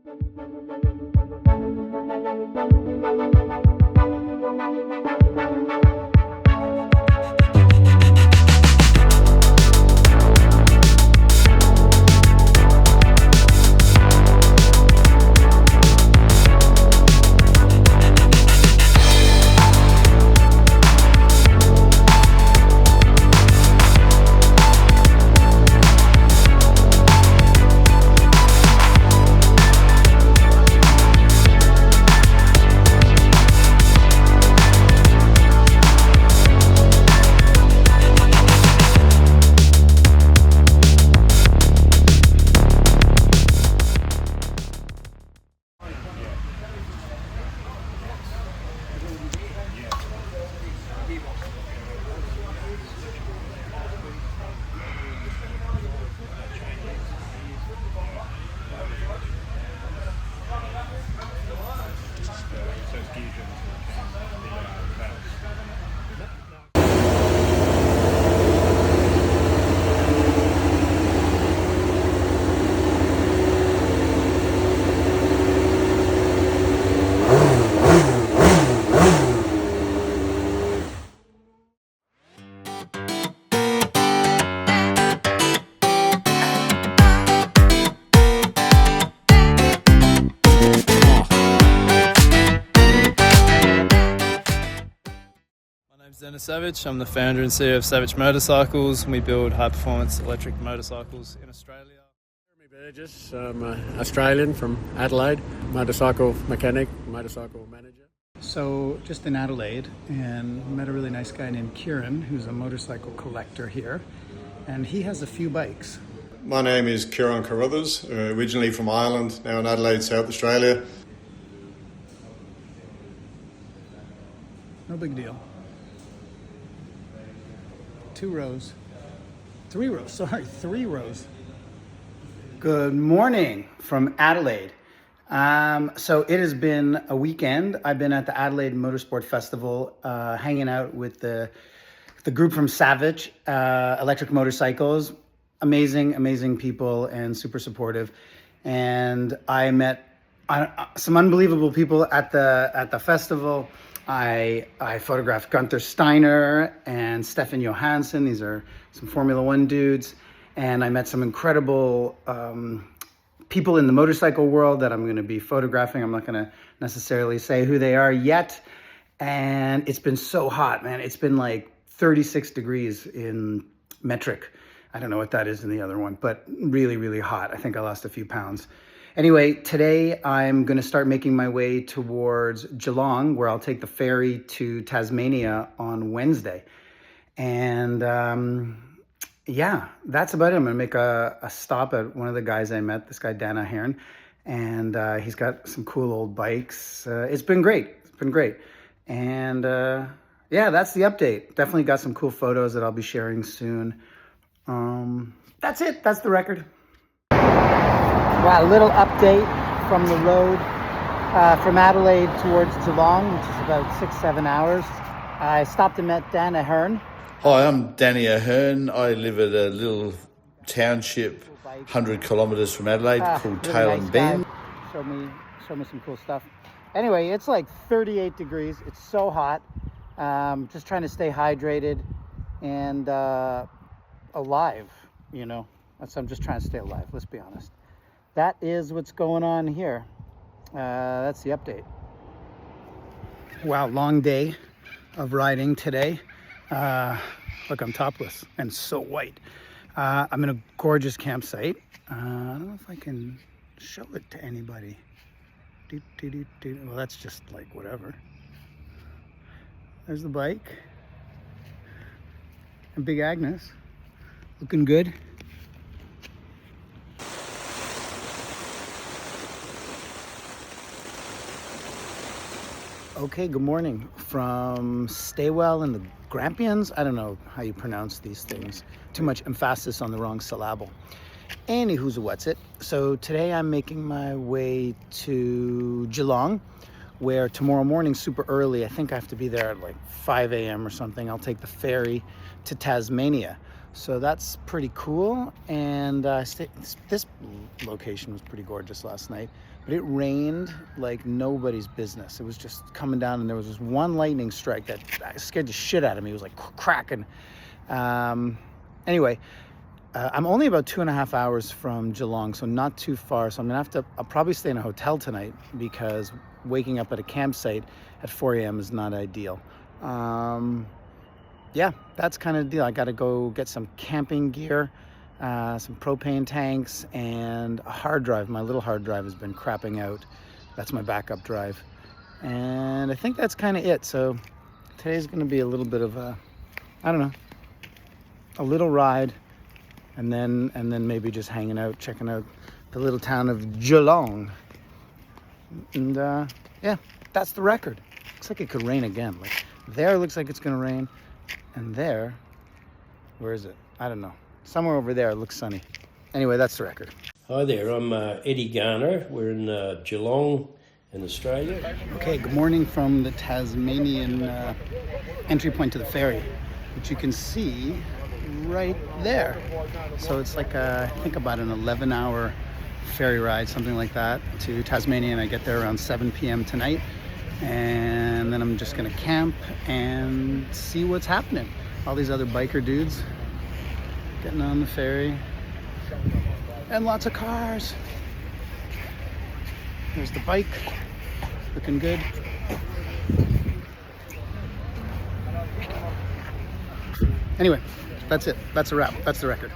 Dennis Savage. I'm the founder and CEO of Savage Motorcycles. We build high-performance electric motorcycles in Australia. Jeremy Burgess, I'm Australian from Adelaide, motorcycle mechanic, motorcycle manager. So just in Adelaide, and met a really nice guy named Kieran, who's a motorcycle collector here, and he has a few bikes. My name is Kieran Carruthers, originally from Ireland, now in Adelaide, South Australia. No big deal. 2 rows. 3 rows, sorry, 3 rows. Good morning from Adelaide. So it has been a weekend. I've been at the Adelaide Motorsport Festival, hanging out with the group from Savage Electric Motorcycles. Amazing people and super supportive. And I met some unbelievable people at the festival. I photographed Gunther Steiner and Stefan Johansson. These are some Formula One dudes. And I met some incredible people in the motorcycle world that I'm going to be photographing. I'm not going to necessarily say who they are yet. And it's been so hot, man. It's been like 36 degrees in metric. I don't know what that is in the other one, but really hot. I think I lost a few pounds. Anyway, today I'm going to start making my way towards Geelong, where I'll take the ferry to Tasmania on Wednesday. And yeah, that's about it. I'm going to make a stop at one of the guys I met, this guy Dan Ahern, and he's got some cool old bikes. It's been great. And yeah, that's the update. Definitely got some cool photos that I'll be sharing soon. That's it. That's the record. Wow, a little update from the road from Adelaide towards Geelong, which is about 6-7 hours. I stopped and met Dan Ahern. Hi, I'm Danny Ahern. I live at a little township 100 kilometres from Adelaide called Really Tail nice and Bend. Show me some cool stuff. Anyway, it's like 38 degrees. It's so hot. Just trying to stay hydrated and alive, you know. I'm just trying to stay alive, let's be honest. That is what's going on here. That's the update. Wow, long day of riding today. Look, I'm topless and so white. I'm in a gorgeous campsite. I don't know if I can show it to anybody. Well, that's just like whatever. There's the bike. And Big Agnes. Looking good. Okay, good morning from Staywell and the Grampians. I don't know how you pronounce these things. Too much emphasis on the wrong syllable. Anywho's what's it. So today I'm making my way to Geelong, where tomorrow morning, super early, I think I have to be there at like 5 a.m. or something. I'll take the ferry to Tasmania, So that's pretty cool. And this location was pretty gorgeous last night, but it rained like nobody's business. It was just coming down, and there was this one lightning strike that scared the shit out of me. It was like cracking. Anyway, I'm only about 2.5 hours from Geelong, so not too far. So I'll probably stay in a hotel tonight, because waking up at a campsite at 4 a.m. is not ideal. Yeah, that's kind of the deal. I got to go get some camping gear, some propane tanks, and a hard drive. My little hard drive has been crapping out. That's my backup drive. And I think that's kind of it. So today's going to be a little bit of a little ride, and then maybe just hanging out, checking out the little town of Geelong. And yeah, that's the record. Looks like it could rain again. Like there, looks like it's going to rain. And there, where is it? I don't know. Somewhere over there, it looks sunny. Anyway, that's the record. Hi there, I'm Eddie Garner. We're in Geelong in Australia. Okay, good morning from the Tasmanian entry point to the ferry, which you can see right there. So it's like I think about an 11-hour ferry ride, something like that, to Tasmania, and I get there around 7 p.m. tonight. And then I'm just gonna camp and see what's happening. All these other biker dudes getting on the ferry, and lots of cars. There's the bike, looking good. Anyway, that's it. That's a wrap. That's the record.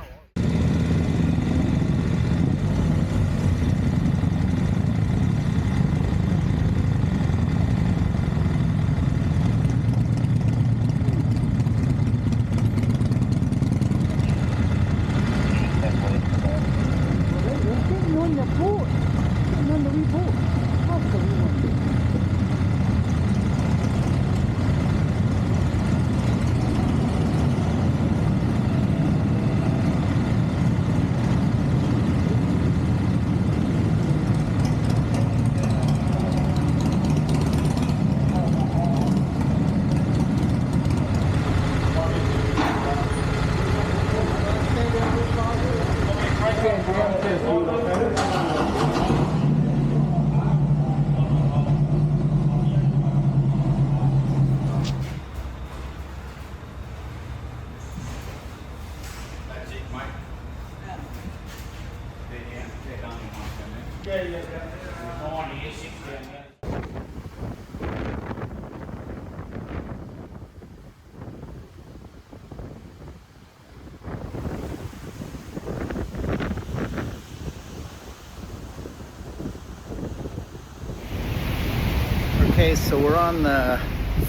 Okay, so we're on the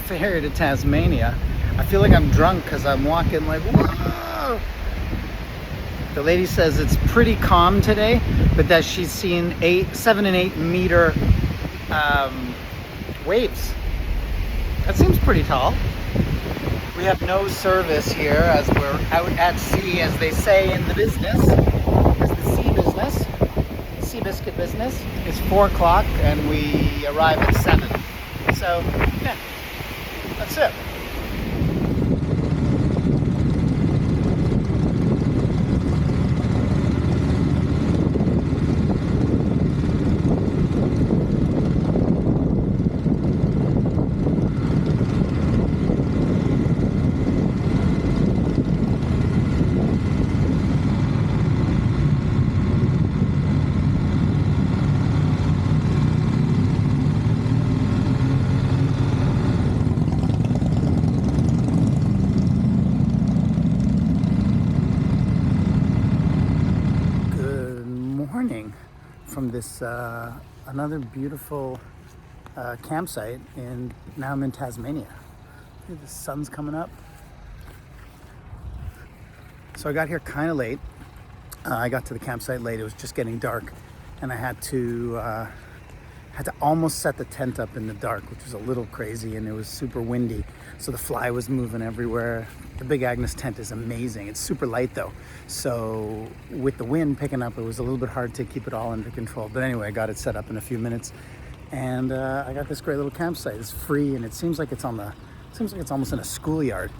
ferry to Tasmania. I feel like I'm drunk because I'm walking like, whoa! The lady says it's pretty calm today, but that she's seen 7 and 8 meter waves. That seems pretty tall. We have no service here as we're out at sea, as they say in the business. It's the sea business, sea biscuit business. It's 4 o'clock and we arrive at 7. So, yeah, that's it. From this another beautiful campsite, and now I'm in Tasmania. The sun's coming up. So I got here kind of late. I got to the campsite late. It was just getting dark, and I had to almost set the tent up in the dark, which was a little crazy, and it was super windy, so the fly was moving everywhere. The Big Agnes tent is amazing. It's super light though, so with the wind picking up, it was a little bit hard to keep it all under control. But anyway, I got it set up in a few minutes, and I got this great little campsite. It's free, and it seems like it's almost in a schoolyard.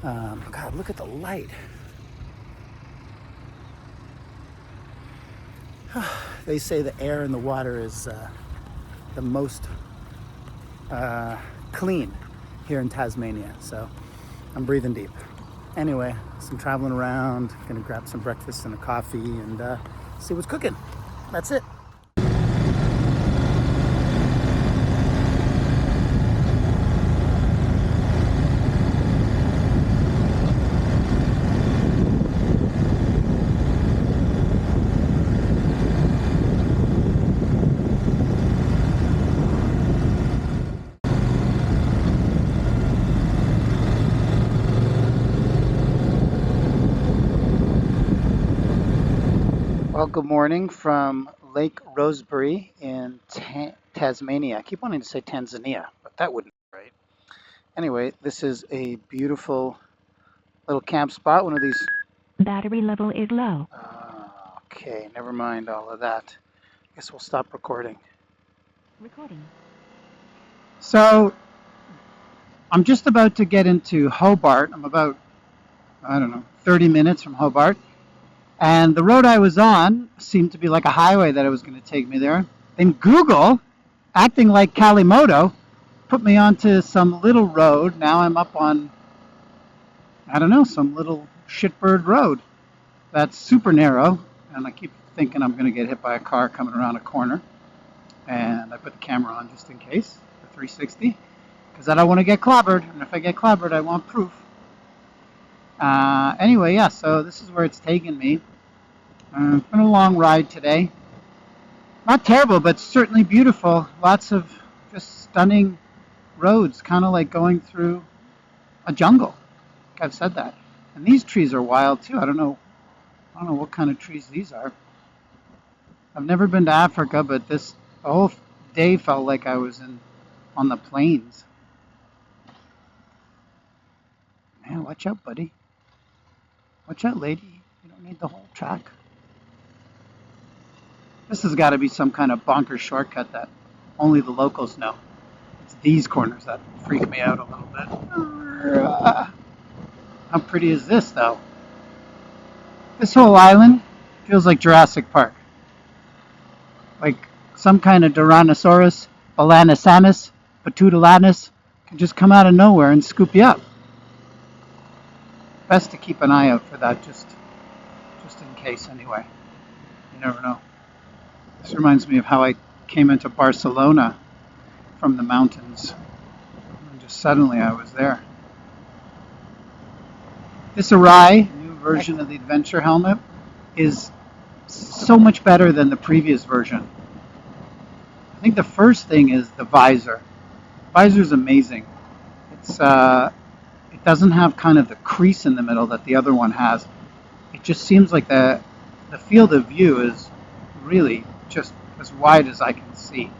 God, look at the light. They say the air in the water is the most clean here in Tasmania, so I'm breathing deep. Anyway, so I'm traveling around, gonna grab some breakfast and a coffee and see what's cooking. That's it. Well, good morning from Lake Rosebery in Tasmania. I keep wanting to say Tanzania, but that wouldn't be right. Anyway, this is a beautiful little camp spot. One of these. Battery level is low. Okay, never mind all of that. Guess we'll stop recording. Recording. So, I'm just about to get into Hobart. I'm about, 30 minutes from Hobart. And the road I was on seemed to be like a highway that it was going to take me there. Then Google, acting like Kalimoto, put me onto some little road. Now I'm up on, some little shitbird road that's super narrow. And I keep thinking I'm going to get hit by a car coming around a corner. And I put the camera on just in case, the 360, because I don't want to get clobbered. And if I get clobbered, I want proof. Anyway, yeah, so this is where it's taken me. It's been a long ride today. Not terrible, but certainly beautiful. Lots of just stunning roads, kind of like going through a jungle. I've said that. And these trees are wild too. I don't know what kind of trees these are. I've never been to Africa, but the whole day felt like I was on the plains. Man, watch out, buddy. Watch out, lady. You don't need the whole track. This has got to be some kind of bonkers shortcut that only the locals know. It's these corners that freak me out a little bit. How pretty is this, though? This whole island feels like Jurassic Park. Like some kind of Tyrannosaurus, Balanosaurus, Patulanus can just come out of nowhere and scoop you up. Best to keep an eye out for that, just in case anyway. You never know. This reminds me of how I came into Barcelona from the mountains. And just suddenly I was there. This Arai, new version of the Adventure helmet, is so much better than the previous version. I think the first thing is the visor. The visor is amazing. It doesn't have kind of the crease in the middle that the other one has. It just seems like the field of view is really just as wide as I can see.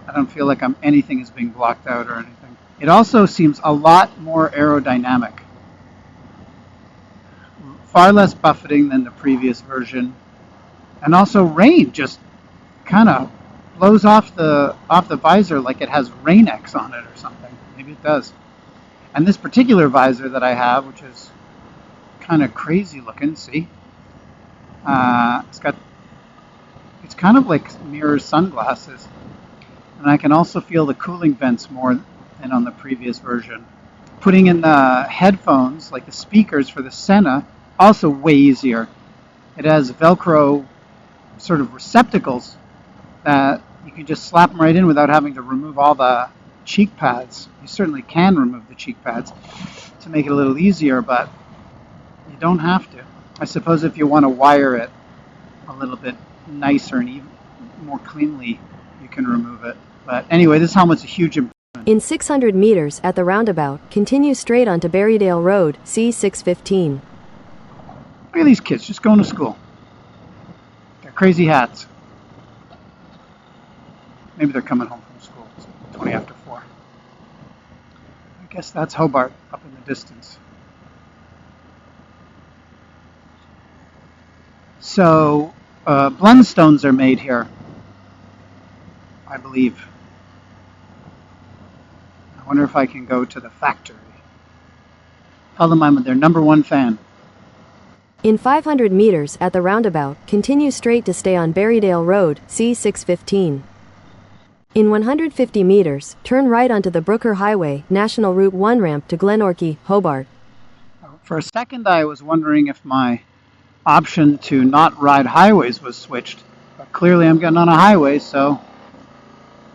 I don't feel like anything is being blocked out or anything. It also seems a lot more aerodynamic. Far less buffeting than the previous version. And also rain just kind of blows off the visor like it has Rain-X on it or something. Maybe it does. And this particular visor that I have, which is kind of crazy looking, see? It's kind of like mirror sunglasses. And I can also feel the cooling vents more than on the previous version. Putting in the headphones, like the speakers for the Senna, also way easier. It has Velcro sort of receptacles that you can just slap them right in without having to remove all the cheek pads. You certainly can remove the cheek pads to make it a little easier, but you don't have to. I suppose if you want to wire it a little bit nicer and even more cleanly, you can remove it. But anyway, this helmet's a huge improvement. In 600 meters at the roundabout, continue straight onto Berrydale Road, C615. Look at these kids just going to school. They're crazy hats. Maybe they're coming home from school. It's 20 after 4. I guess that's Hobart up in the distance. So, Blundstones are made here, I believe. I wonder if I can go to the factory. Tell them I'm their number one fan. In 500 meters at the roundabout, continue straight to stay on Berrydale Road, C615. In 150 meters, turn right onto the Brooker Highway, National Route 1 ramp to Glenorchy, Hobart. For a second, I was wondering if my option to not ride highways was switched. But clearly, I'm getting on a highway, so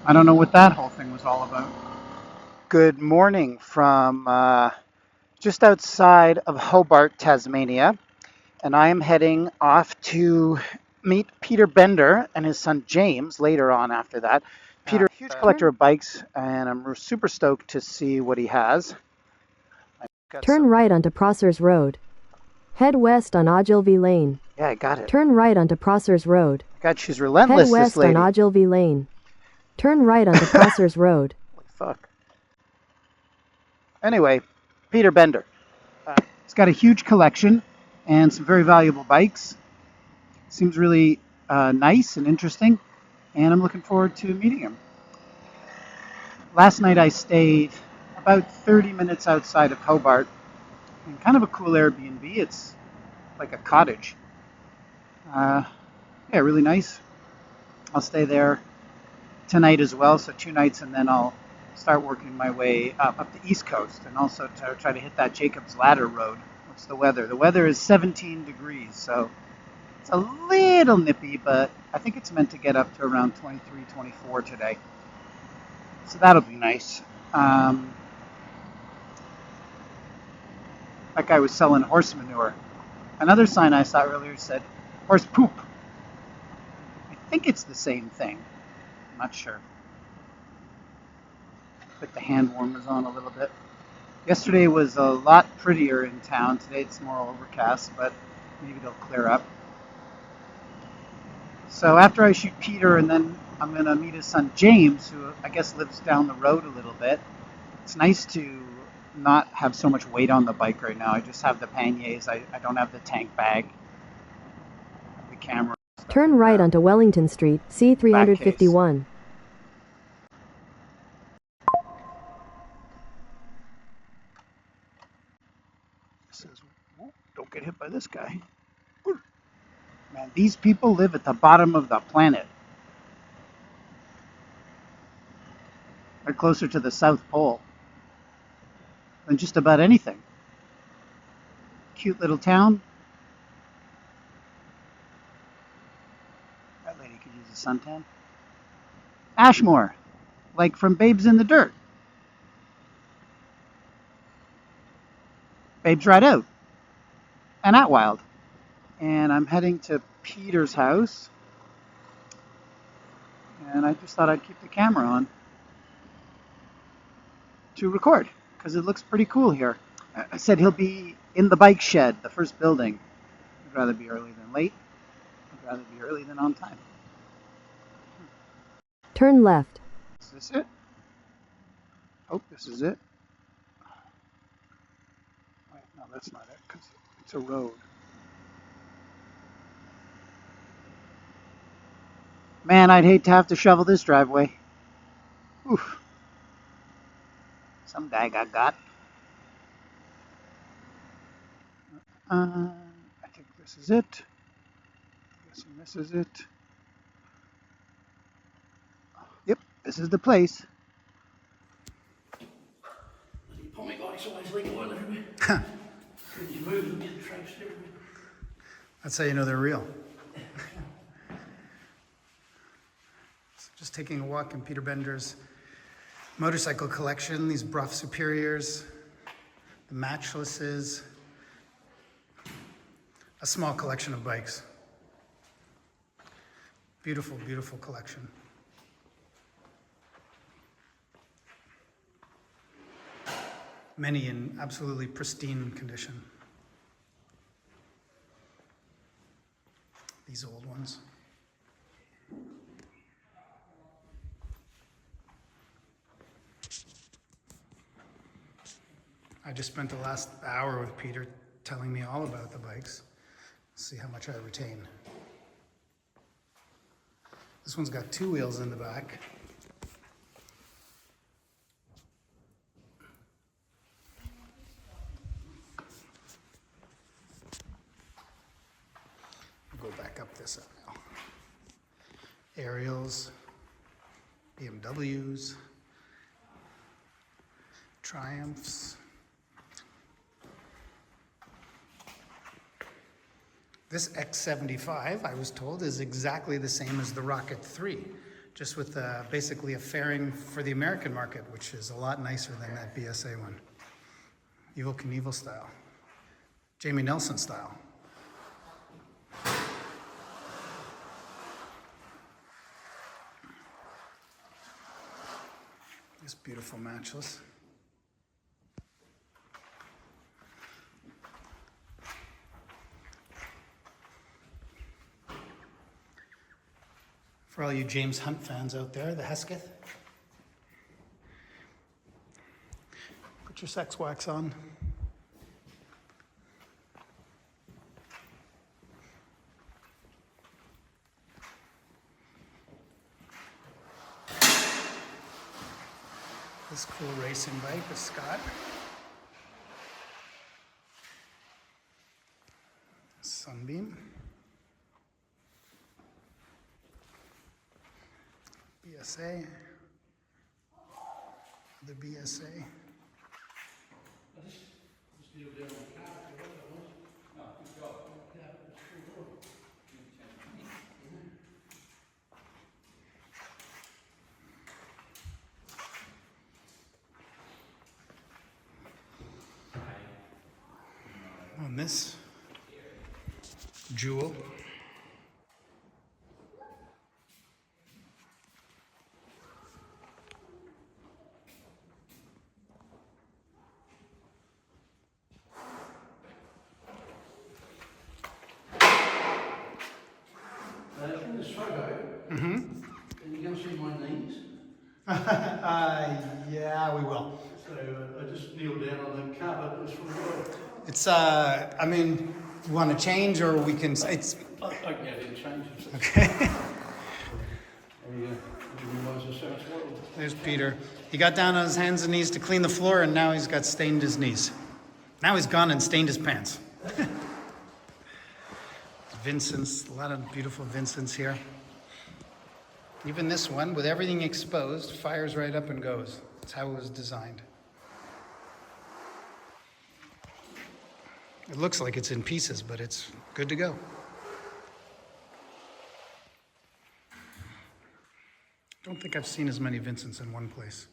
I don't know what that whole thing was all about. Good morning from just outside of Hobart, Tasmania. And I am heading off to meet Peter Bender and his son James later on after that. Peter, huge collector of bikes, and I'm super stoked to see what he has. Turn right onto Prossers Road. Head west on Ogilvie Lane. Yeah, I got it. Turn right onto Prossers Road. God, she's relentless, Head west this lady. on Ogilvie Lane. Turn right onto Prossers Road. Holy fuck. Anyway, Peter Bender. He's got a huge collection and some very valuable bikes. Seems really nice and interesting, and I'm looking forward to meeting him. Last night I stayed about 30 minutes outside of Hobart in kind of a cool Airbnb. It's like a cottage. Yeah, really nice. I'll stay there tonight as well, so 2 nights, and then I'll start working my way up the East Coast and also to try to hit that Jacob's Ladder Road. What's the weather? The weather is 17 degrees, so it's a little nippy, but I think it's meant to get up to around 23, 24 today. So that'll be nice. That guy was selling horse manure. Another sign I saw earlier said horse poop. I think it's the same thing. I'm not sure. Put the hand warmers on a little bit. Yesterday was a lot prettier in town. Today it's more overcast, but maybe it'll clear up. So after I shoot Peter, and then I'm going to meet his son James, who I guess lives down the road a little bit. It's nice to not have so much weight on the bike right now. I just have the panniers. I don't have the tank bag, the camera. Turn right onto Wellington Street, C351. Says, don't get hit by this guy. Man, these people live at the bottom of the planet. They're closer to the South Pole than just about anything. Cute little town. That lady could use a suntan. Ashmore, like from Babes in the Dirt. Babes Ride Out. And Atwild. And I'm heading to Peter's house. And I just thought I'd keep the camera on to record, because it looks pretty cool here. I said he'll be in the bike shed, the first building. I'd rather be early than late. I'd rather be early than on time. Turn left. Is this it? Oh, this is it. Wait, no, that's not it, because it's a road. Man, I'd hate to have to shovel this driveway. Oof. Some guy got. I think this is it. I'm guessing this is it. Yep, this is the place. Oh my God, it's always leaking oil everywhere. You move and get tracks everywhere. That's how you know they're real. So just taking a walk in Peter Bender's motorcycle collection, these Bruff Superiors, the Matchlesses, a small collection of bikes. Beautiful, beautiful collection. Many in absolutely pristine condition. These old ones. I just spent the last hour with Peter telling me all about the bikes. See how much I retain. This one's got 2 wheels in the back. BMWs, Triumphs. This X75, I was told, is exactly the same as the Rocket 3, just with basically a fairing for the American market, which is a lot nicer than that BSA one. Evel Knievel style. Jamie Nelson style. This beautiful matchless. For all you James Hunt fans out there, the Hesketh. Put your sex wax on. This cool racing bike with Scott. Sunbeam. BSA. The BSA. On this jewel. In this photo, can you go see my knees? Yeah, we will. So I just kneeled down on the carpet. It's from work. It's, I mean, you want to change or we can, it's, I can go ahead and change it. okay. There you go. You realise there's so much water. There's Peter. He got down on his hands and knees to clean the floor and now he's got stained his knees. Now he's gone and stained his pants. Vincent's, a lot of beautiful Vincents here. Even this one, with everything exposed, fires right up and goes. That's how it was designed. It looks like it's in pieces, but it's good to go. Don't think I've seen as many Vincents in one place.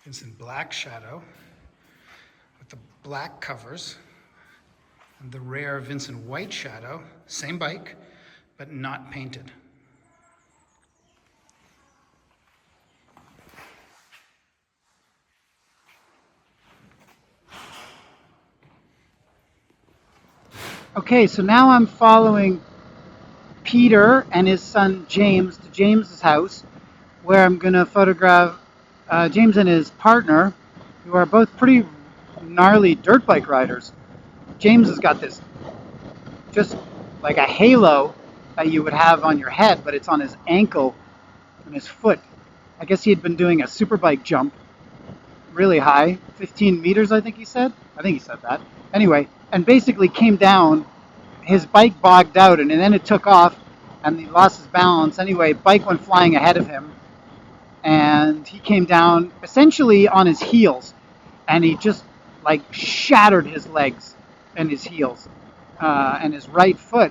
Vincent Black Shadow with the black covers and the rare Vincent White Shadow, same bike, but not painted. Okay, so now I'm following Peter and his son James to James's house, where I'm going to photograph James and his partner, who are both pretty gnarly dirt bike riders. James has got this, just like a halo that you would have on your head, but it's on his ankle and his foot. I guess he had been doing a superbike jump really high, 15 meters, I think he said. I think he said that. Anyway, and basically came down, his bike bogged out, and then it took off, and he lost his balance. Anyway, bike went flying ahead of him, and he came down essentially on his heels, and he just like shattered his legs and his heels, and his right foot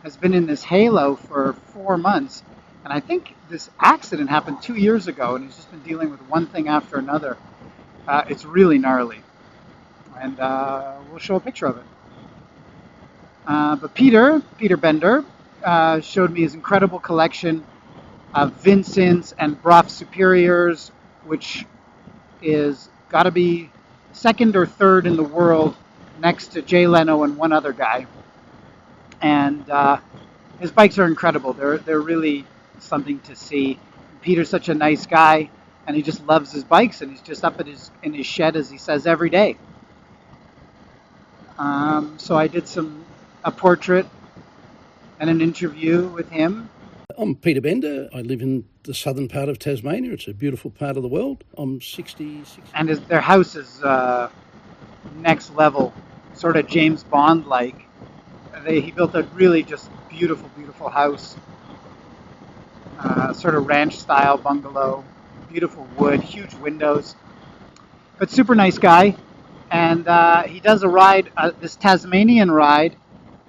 has been in this halo for 4 months. And I think this accident happened 2 years ago, and he's just been dealing with one thing after another. It's really gnarly, and we'll show a picture of it. But Peter Bender showed me his incredible collection of Vincents and Brough Superiors, which is got to be second or third in the world next to Jay Leno and one other guy. And his bikes are incredible. They're really something to see. Peter's such a nice guy, and he just loves his bikes, and he's just up in his shed, as he says, every day. So I did a portrait and an interview with him. I'm Peter Bender. I live in the southern part of Tasmania. It's a beautiful part of the world. I'm 66. And their house is next level, sort of James Bond-like. He built a really just beautiful, beautiful house. Sort of ranch-style bungalow. Beautiful wood, huge windows. But super nice guy. And he does a ride, this Tasmanian ride,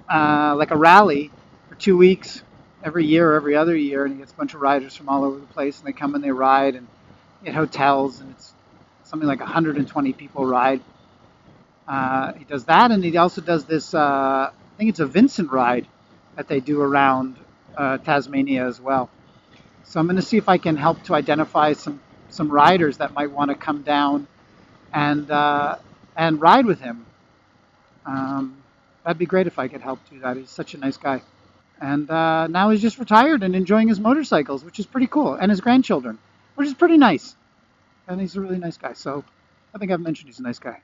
like a rally for 2 weeks every year or every other year. And he gets a bunch of riders from all over the place. And they come and they ride and get hotels. And it's something like 120 people ride. He does that. And he also does this, I think it's a Vincent ride that they do around Tasmania as well. So I'm going to see if I can help to identify some riders that might want to come down and ride with him. That'd be great if I could help do that. He's such a nice guy. And now he's just retired and enjoying his motorcycles, which is pretty cool, and his grandchildren, which is pretty nice. And he's a really nice guy. So I think I've mentioned he's a nice guy.